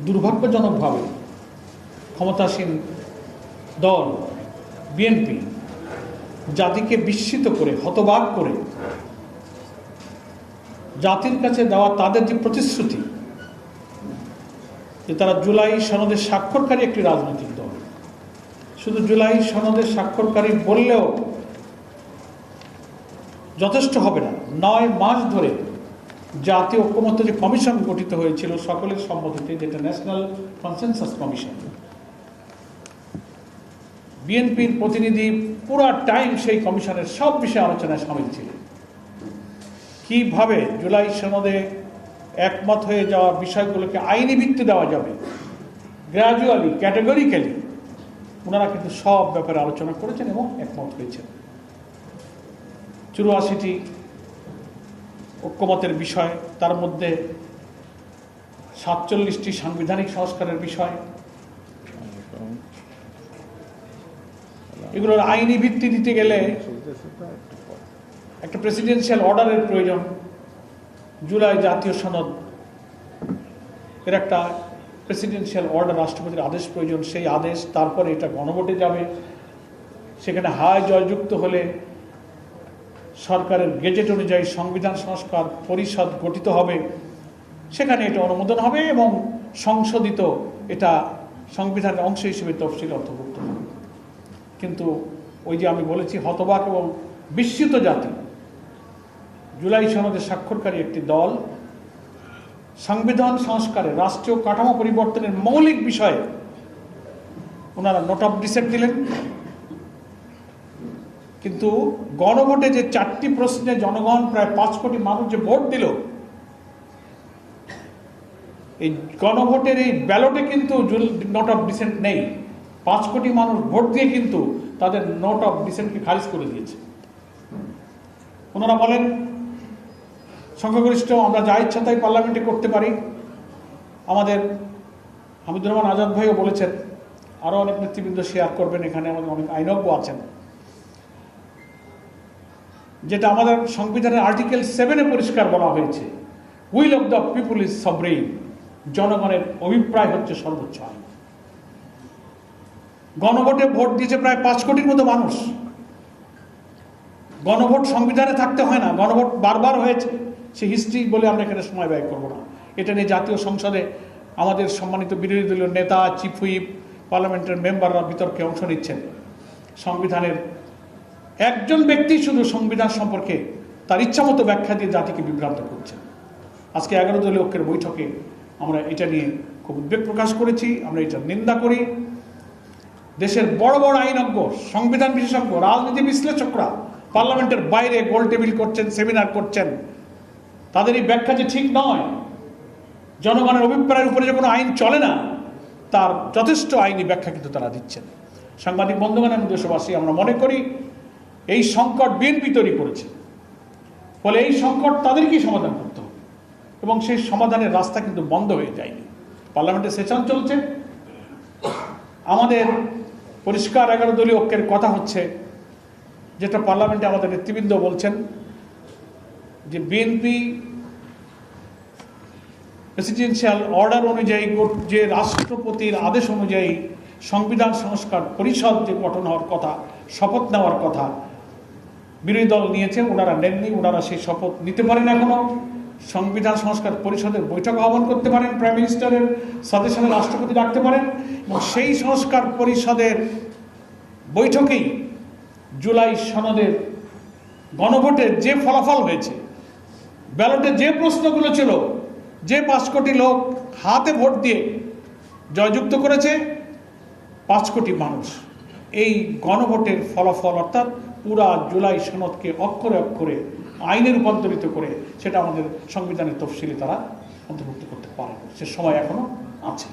দুর্ভাগ্যজনকভাবে ক্ষমতাসীন দল বিএনপি জাতিকে বিস্মিত করে, হতবাক করে জাতির কাছে দেওয়া তাদের যে প্রতিশ্রুতি যে তারা জুলাই সনদের স্বাক্ষরকারী একটি রাজনৈতিক দল, শুধু জুলাই সনদের স্বাক্ষরকারী বললেও যথেষ্ট হবে না। 9 মাস ধরে জাতীয় ঐক্যমত্য যে কমিশন গঠিত হয়েছিল সকলের সম্মতিতে, যেটা ন্যাশনাল কনসেনসাস কমিশন, বিএনপির প্রতিনিধি পুরা টাইম সেই কমিশনের সব বিষয়ে আলোচনায় সামিল ছিল। কিভাবে জুলাই সনদে একমত হয়ে যাওয়া বিষয়গুলোকে আইনি ভিত্তি দেওয়া যাবে, গ্র্যাজুয়ালি, ক্যাটেগরিক্যালি, ওনারা কিন্তু সব ব্যাপারে আলোচনা করেছেন এবং একমত হয়েছেন। 84টি ঐক্যমতের বিষয়, তার মধ্যে 47টি সাংবিধানিক সংস্কারের বিষয়, এগুলোর আইনি ভিত্তি দিতে গেলে একটা প্রেসিডেন্সিয়াল অর্ডারের প্রয়োজন। জুলাই জাতীয় সনদ এর একটা প্রেসিডেন্সিয়াল অর্ডার, রাষ্ট্রপতির আদেশ প্রয়োজন। সেই আদেশ তারপরে এটা গণভোটে যাবে, সেখানে হায় জয়যুক্ত হলে সরকারের গেজেট অনুযায়ী সংবিধান সংস্কার পরিষদ গঠিত হবে, সেখানে এটা অনুমোদন হবে এবং সংশোধিত এটা সংবিধানের অংশ হিসেবে তফসিলে অন্তর্ভুক্ত হবে। কিন্তু ওই যে আমি বলেছি, হতবাক এবং বিস্মিত জাতি, জুলাই সনদে স্বাক্ষরকারী একটি দল সংবিধান সংস্কারে, রাষ্ট্রীয় কাঠামো পরিবর্তনের মৌলিক বিষয়ে ওনারা নোট অফ ডিসেন্ট দিলেন, কিন্তু গণভোটে যে 4টি প্রশ্নে জনগণ, প্রায় 5 কোটি মানুষ যে ভোট দিল, এই গণভোটের এই ব্যালটে কিন্তু নোট অফ ডিসেন্ট নেই। 5 কোটি মানুষ ভোট দিয়ে কিন্তু তাদের নোট অফ ডিসেন্টকে খারিজ করে দিয়েছে। ওনারা বলেন সংখ্যাগরিষ্ঠ আমরা যা ইচ্ছা তাই পার্লামেন্টে করতে পারি। আমাদের হামিদুর রহমান আজাদ ভাইও বলেছেন, আরও অনেক নেতৃবৃন্দ শেয়ার করবেন, এখানে আমাদের অনেক আইনজ্ঞ আছেন, যেটা আমাদের সংবিধানের আর্টিকেল 7-এ পরিষ্কার বলা হয়েছে, will of the people is sovereign, জনগণের অভিপ্রায় হচ্ছে সর্বোচ্চ আইন। গণভোটে ভোট দিয়েছে প্রায় 5 কোটির মতো মানুষ। গণভোট সংবিধানে থাকতে হয় না, গণভোট বারবার হয়েছে, সে হিস্ট্রি বলে আমরা এখানে সময় ব্যয় করবো না। এটা নিয়ে জাতীয় সংসদে আমাদের সম্মানিত বিরোধী দলীয় নেতা, চিফ হুইপ, পার্লামেন্টের মেম্বাররা বিতর্কে অংশ নিচ্ছেন। সংবিধানের একজন ব্যক্তি শুধু সংবিধান সম্পর্কে তার ইচ্ছামতো ব্যাখ্যা দিয়ে জাতিকে বিভ্রান্ত করছেন। আজকে 11 দলীয় ঐক্যের বৈঠকে আমরা এটা নিয়ে খুব উদ্বেগ প্রকাশ করেছি, আমরা এটা নিন্দা করি। দেশের বড় বড় আইনজ্ঞ, সংবিধান বিশেষজ্ঞ, রাজনীতি বিশ্লেষকরা পার্লামেন্টের বাইরে গোল টেবিল করছেন, সেমিনার করছেন, তাদের এই ব্যাখ্যা যে ঠিক নয়, জনগণের অভিপ্রায়ের উপরে যে কোনো আইন চলে না, তার যথেষ্ট আইনি ব্যাখ্যা কিন্তু তারা দিচ্ছেন। সাংবাদিক বন্ধুগণ এবং দেশবাসী, আমরা মনে করি এই সংকট বিএনপি তৈরি করেছে, ফলে এই সংকট তাদেরকেই সমাধান করতে হবে এবং সেই সমাধানের রাস্তা কিন্তু বন্ধ হয়ে যায়নি। পার্লামেন্টে সেশন চলছে, আমাদের পরিষ্কার 11 দলীয় ঐক্যের কথা হচ্ছে, যেটা পার্লামেন্টে আমাদের নেতৃবৃন্দ বলছেন যে বিএনপি প্রেসিডেন্সিয়াল অর্ডার অনুযায়ী, যে রাষ্ট্রপতির আদেশ অনুযায়ী সংবিধান সংস্কার পরিষদ যে গঠন হওয়ার কথা, শপথ নেওয়ার কথা বিরোধী দল নিয়েছে, ওনারা নেননি। ওনারা সেই শপথ নিতে পারেন, এখনো সংবিধান সংস্কার পরিষদের বৈঠক আহ্বান করতে পারেন, প্রাইম মিনিস্টারের সাজেশনে রাষ্ট্রপতি ডাকতে পারেন এবং সেই সংস্কার পরিষদের বৈঠকেই জুলাই সনদের গণভোটের যে ফলাফল হয়েছে, ব্যালটে যে প্রশ্নগুলো ছিল, যে 5 কোটি লোক হাতে ভোট দিয়ে জয়যুক্ত করেছে 5 কোটি মানুষ, এই গণভোটের ফলাফল অর্থাৎ পুরা জুলাই সনদকে অক্ষরে অক্ষরে আইনে রূপান্তরিত করে সেটা আমাদের সংবিধানের তফসিলে তারা অন্তর্ভুক্ত করতে পারে। সে সময় এখনো আছে।